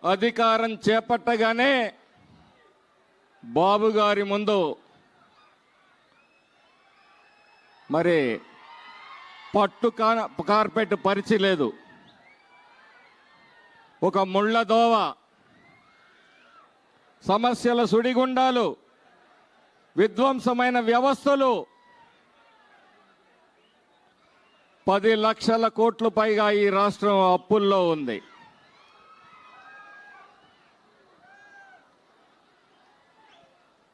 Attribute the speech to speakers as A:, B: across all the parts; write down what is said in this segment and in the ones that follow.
A: అధికారం చేపట్టగానే బాబు గారి ముందు మరి పట్టు కార్పెట్ పరిచలేదు, ఒక ముళ్ళ దోవ, సమస్యల సుడిగుండాలు, విధ్వంసమైన వ్యవస్థలు, 10 లక్షల కోట్లు పైగా ఈ రాష్ట్రం అప్పుల్లో ఉంది.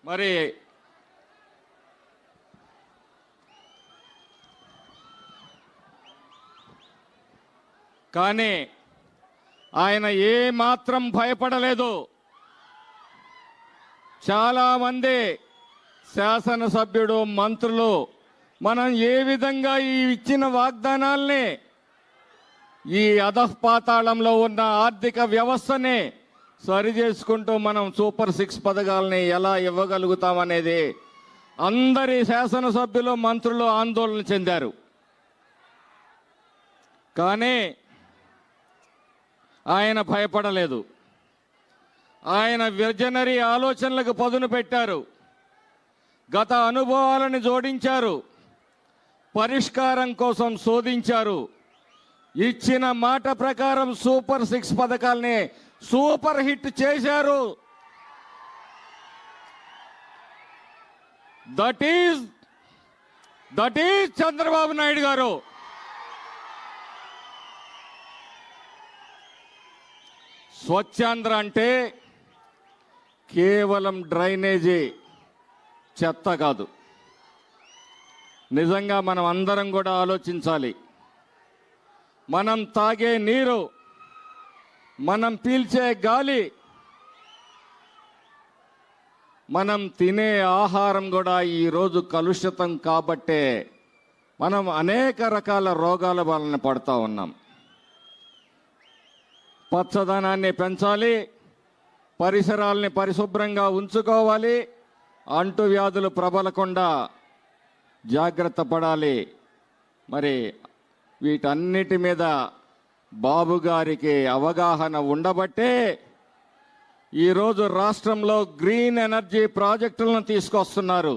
A: మరి కానీ ఆయన ఏ మాత్రం భయపడలేదు. చాలామంది శాసనసభ్యుడు, మంత్రులు మనం ఏ విధంగా ఈ ఇచ్చిన వాగ్దానాల్ని, ఈ అధఃపాతాళంలో ఉన్న ఆర్థిక వ్యవస్థని సరిచేసుకుంటూ మనం సూపర్ 6 పథకాలని ఎలా ఇవ్వగలుగుతామనేది అందరి శాసనసభ్యులు, మంత్రులు ఆందోళన చెందారు. కానీ ఆయన భయపడలేదు. ఆయన విజనరీ ఆలోచనలకు పదును పెట్టారు, గత అనుభవాలను జోడించారు, పరిష్కారం కోసం శోధించారు. ఇచ్చిన మాట ప్రకారం సూపర్ 6 పథకాల్ని సూపర్ హిట్ చేశారు. దట్ ఈజ్ చంద్రబాబు నాయుడు గారు. స్వచ్ఛాంధ్ర అంటే కేవలం డ్రైనేజీ చెత్త కాదు. నిజంగా మనం అందరం కూడా ఆలోచించాలి. మనం తాగే నీరు, మనం పీల్చే గాలి, మనం తినే ఆహారం కూడా ఈరోజు కలుషితం కాబట్టే మనం అనేక రకాల రోగాల వలన పడుతూ ఉన్నాం. పచ్చదనాన్ని పెంచాలి, పరిసరాల్ని పరిశుభ్రంగా ఉంచుకోవాలి, అంటువ్యాధులు ప్రబలకుండా జాగ్రత్త పడాలి. మరి వీటన్నిటి మీద బాబు గారికి అవగాహన ఉండబట్టే ఈరోజు రాష్ట్రంలో గ్రీన్ ఎనర్జీ ప్రాజెక్టులను తీసుకొస్తున్నారు.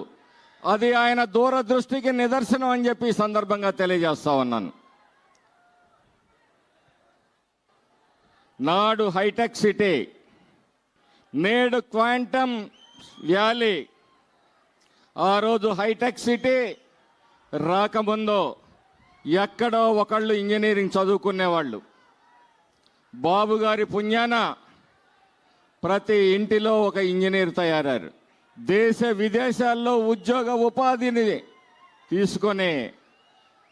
A: అది ఆయన దూరదృష్టికి నిదర్శనం అని చెప్పి ఈ సందర్భంగా తెలియజేస్తా ఉన్నాను. నాడు హైటెక్ సిటీ, నేడు క్వాంటమ్ వ్యాలీ. ఆ రోజు హైటెక్ సిటీ రాకముందు ఎక్కడో ఒకళ్ళు ఇంజనీరింగ్ చదువుకునేవాళ్ళు. బాబు గారి పుణ్యాన ప్రతి ఇంటిలో ఒక ఇంజనీర్ తయారయ్యారు. దేశ విదేశాల్లో ఉద్యోగ ఉపాధిని తీసుకొని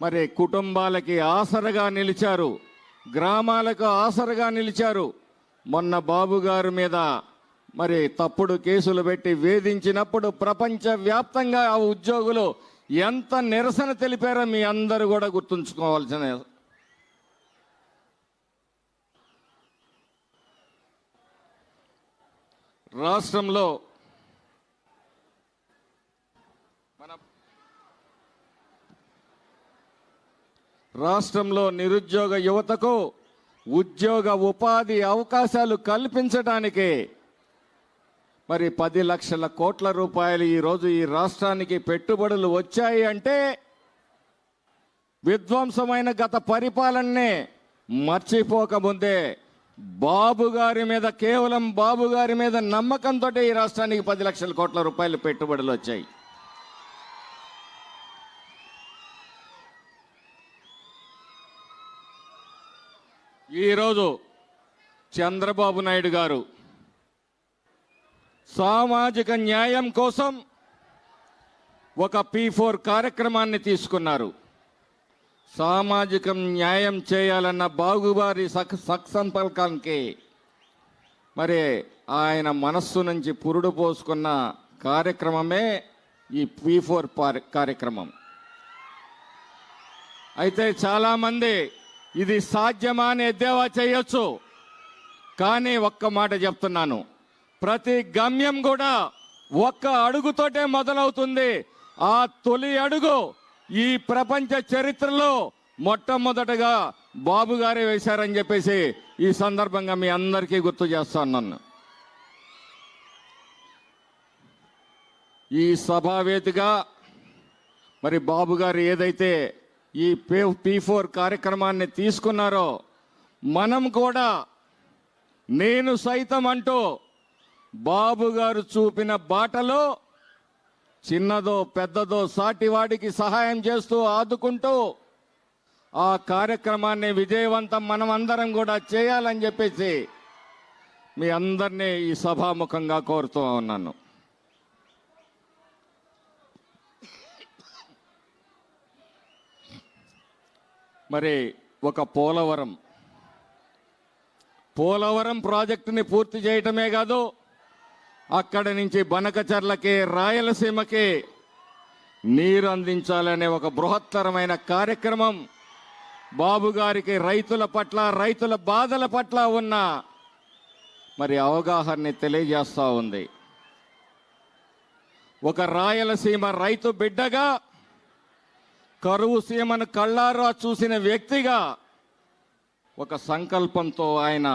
A: మరి కుటుంబాలకి ఆసరగా నిలిచారు, గ్రామాలకు ఆసరగా నిలిచారు. మొన్న బాబు గారి మీద మరి తప్పుడు కేసులు పెట్టి వేధించినప్పుడు ప్రపంచవ్యాప్తంగా ఆ ఉద్యోగులు ఎంత నిరసన తెలిపారో మీ అందరూ కూడా గుర్తుంచుకోవాల్సిన. రాష్ట్రంలో నిరుద్యోగ యువతకు ఉద్యోగ ఉపాధి అవకాశాలు కల్పించడానికి మరి 10 లక్షల కోట్ల రూపాయలు ఈరోజు ఈ రాష్ట్రానికి పెట్టుబడులు వచ్చాయి అంటే విధ్వంసమైన గత పరిపాలననే మర్చిపోకముందే బాబు గారి మీద, కేవలం బాబు గారి మీద నమ్మకంతో ఈ రాష్ట్రానికి 10 లక్షల కోట్ల రూపాయలు పెట్టుబడులు వచ్చాయి. ఈరోజు చంద్రబాబు నాయుడు గారు సామాజిక న్యాయం కోసం ఒక P4 కార్యక్రమాన్ని తీసుకున్నారు. సామాజిక న్యాయం చేయాలన్న బాబుగారి సంకల్పానికి మరి ఆయన మనస్సు నుంచి పురుడు పోసుకున్న కార్యక్రమమే ఈ P4 కార్యక్రమం. అయితే చాలామంది ఇది సాధ్యమా అని ఎద్దేవా చేయొచ్చు, కానీ ఒక్క మాట చెప్తున్నాను, ప్రతి గమ్యం కూడా ఒక్క అడుగుతోటే మొదలవుతుంది. ఆ తొలి అడుగు ఈ ప్రపంచ చరిత్రలో మొట్టమొదటగా బాబు గారే వేశారని చెప్పేసి ఈ సందర్భంగా మీ అందరికీ గుర్తు చేస్తాను. నన్ను ఈ సభావేదికగా మరి బాబు గారు ఏదైతే ఈ P4 కార్యక్రమాన్ని తీసుకున్నారో మనం కూడా నేను సైతం అంటూ బాబు గారు చూపిన బాటలో చిన్నదో పెద్దదో సాటివాడికి సహాయం చేస్తూ ఆదుకుంటూ ఆ కార్యక్రమాన్ని విజయవంతం మనం అందరం కూడా చేయాలని చెప్పేసి మీ అందరినీ ఈ సభాముఖంగా కోరుతూ ఉన్నాను. మరి ఒక పోలవరం ప్రాజెక్టుని పూర్తి చేయటమే కాదు, అక్కడి నుంచి బనకచర్లకి రాయలసీమకి నీరు అందించాలనే ఒక బృహత్తరమైన కార్యక్రమం బాబు గారికి రైతుల పట్ల రైతుల బాధల పట్ల ఉన్న మరి అవగాహనని తెలియజేస్తూ ఉంది. ఒక రాయలసీమ రైతు బిడ్డగా కరువు సీమను కళ్ళారా చూసిన వ్యక్తిగా ఒక సంకల్పంతో ఆయన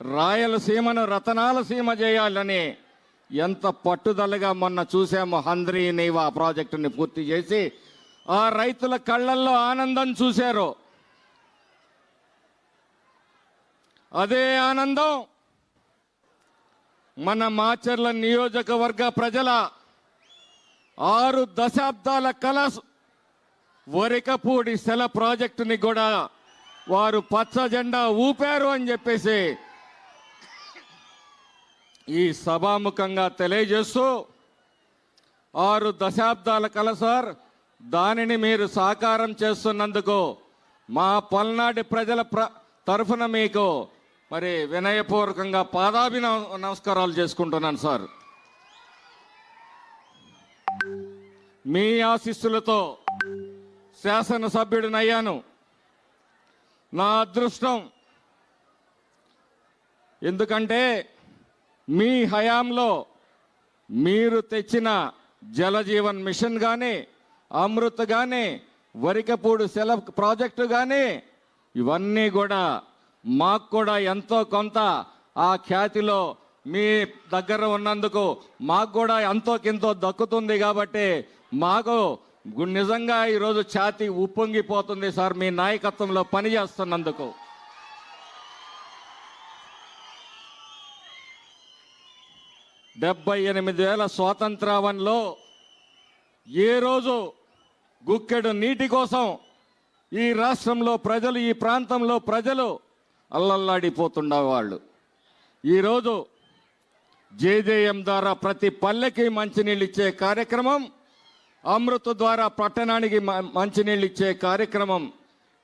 A: రాయలసీమను రతనాల సీమ చేయాలని ఎంత పట్టుదలగా మొన్న చూసాము. హంద్రీ నీవా ప్రాజెక్టుని పూర్తి చేసి ఆ రైతుల కళ్ళల్లో ఆనందం చూశారు. అదే ఆనందం మన మాచర్ల నియోజకవర్గ ప్రజల 6 దశాబ్దాల కల వరికపూడి సెల ప్రాజెక్టుని కూడా వారు పచ్చ జెండా ఊపారు అని చెప్పేసి ఈ సభాముఖంగా తెలియజేస్తూ 6 దశాబ్దాల కల సార్, దానిని మీరు సాకారం చేస్తున్నందుకు మా పల్నాడు ప్రజల తరఫున మీకు మరి వినయపూర్వకంగా నమస్కారాలు చేసుకుంటున్నాను సార్. మీ ఆశీస్సులతో శాసనసభ్యుడినయ్యాను. నా అదృష్టం. ఎందుకంటే మీ హయాంలో మీరు తెచ్చిన జలజీవన్ మిషన్ కానీ, అమృత్ కానీ, వరికపూడి సెల ప్రాజెక్టు కానీ ఇవన్నీ కూడా మాకు కూడా ఎంతో కొంత ఆ ఖ్యాతిలో మీ దగ్గర ఉన్నందుకు మాకు కూడా ఎంతో కింతో దక్కుతుంది. కాబట్టి మాకు నిజంగా ఈరోజు ఛాతీ ఉప్పొంగిపోతుంది సార్ మీ నాయకత్వంలో పనిచేస్తున్నందుకు. డెబ్బై 78 స్వాతంత్రావన్లో ఏ రోజు గుక్కెడు నీటి కోసం ఈ రాష్ట్రంలో ప్రజలు, ఈ ప్రాంతంలో ప్రజలు అల్లల్లాడిపోతుండేవాళ్ళు. ఈరోజు జేజేఎం ద్వారా ప్రతి పల్లెకి మంచినీళ్ళు ఇచ్చే కార్యక్రమం, అమృత ద్వారా పట్టణానికి మంచినీళ్ళు ఇచ్చే కార్యక్రమం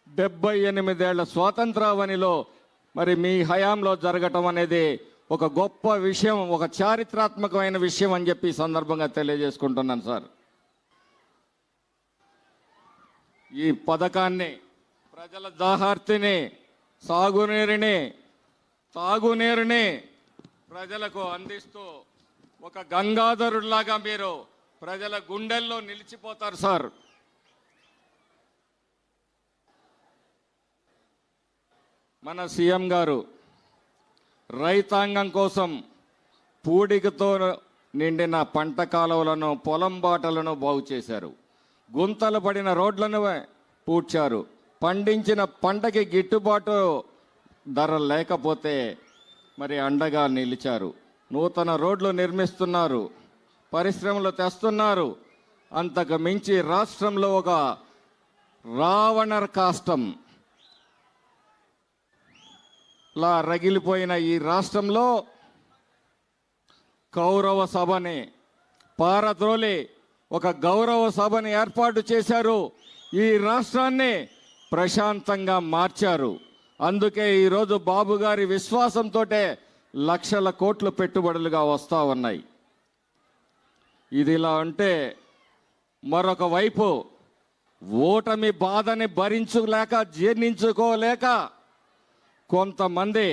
A: 78 స్వాతంత్రావనిలో మరి మీ హయాంలో జరగటం అనేది ఒక గొప్ప విషయం, ఒక చారిత్రాత్మకమైన విషయం అని చెప్పి సందర్భంగా తెలియజేసుకుంటున్నాను సార్. ఈ పథకాన్ని ప్రజల దాహార్తిని, తాగునీరుని ప్రజలకు అందిస్తూ ఒక గంగాధరుడిలాగా మీరు ప్రజల గుండెల్లో నిలిచిపోతారు సార్. మన సీఎం గారు రైతాంగం కోసం పూడికతో నిండిన పంట కాలువలను, పొలం బాటలను బాగు చేశారు. గుంతలు పడిన రోడ్లను పూడ్చారు. పండించిన పంటకి గిట్టుబాటు ధర లేకపోతే మరి అండగా నిలిచారు. నూతన రోడ్లు నిర్మిస్తున్నారు, పరిశ్రమలు తెస్తున్నారు. అంతకు మించి రాష్ట్రంలో ఒక రావణ కాష్టం లా రగిలిపోయిన ఈ రాష్ట్రంలో కౌరవ సభని పారద్రోలి ఒక గౌరవ సభని ఏర్పాటు చేశారు. ఈ రాష్ట్రాన్ని ప్రశాంతంగా మార్చారు. అందుకే ఈరోజు బాబు గారి విశ్వాసంతో లక్షల కోట్లు పెట్టుబడులుగా వస్తూ ఉన్నాయి. ఇదిలా అంటే మరొక వైపు ఓటమి బాధని భరించలేక, జీర్ణించుకోలేక కొంతమంది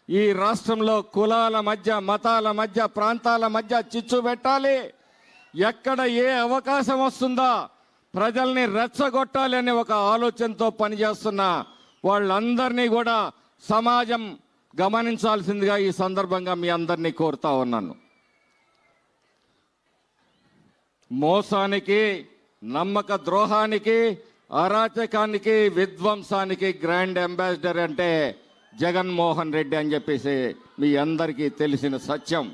A: ఈ రాష్ట్రంలో కులాల మధ్య, మతాల మధ్య, ప్రాంతాల మధ్య చిచ్చు పెట్టాలి, ఎక్కడ ఏ అవకాశం వస్తుందా ప్రజల్ని రెచ్చగొట్టాలి అనే ఒక ఆలోచనతో పనిచేస్తున్న వాళ్ళందరినీ కూడా సమాజం గమనించాల్సిందిగా ఈ సందర్భంగా మీ అందరినీ కోరుతా ఉన్నాను. మోసానికి, నమ్మక ద్రోహానికి, అరాచకానికి, విధ్వంసానికి గ్రాండ్ అంబాసిడర్ అంటే జగన్మోహన్ రెడ్డి అని చెప్పేసి మీ అందరికీ తెలిసిన సత్యం.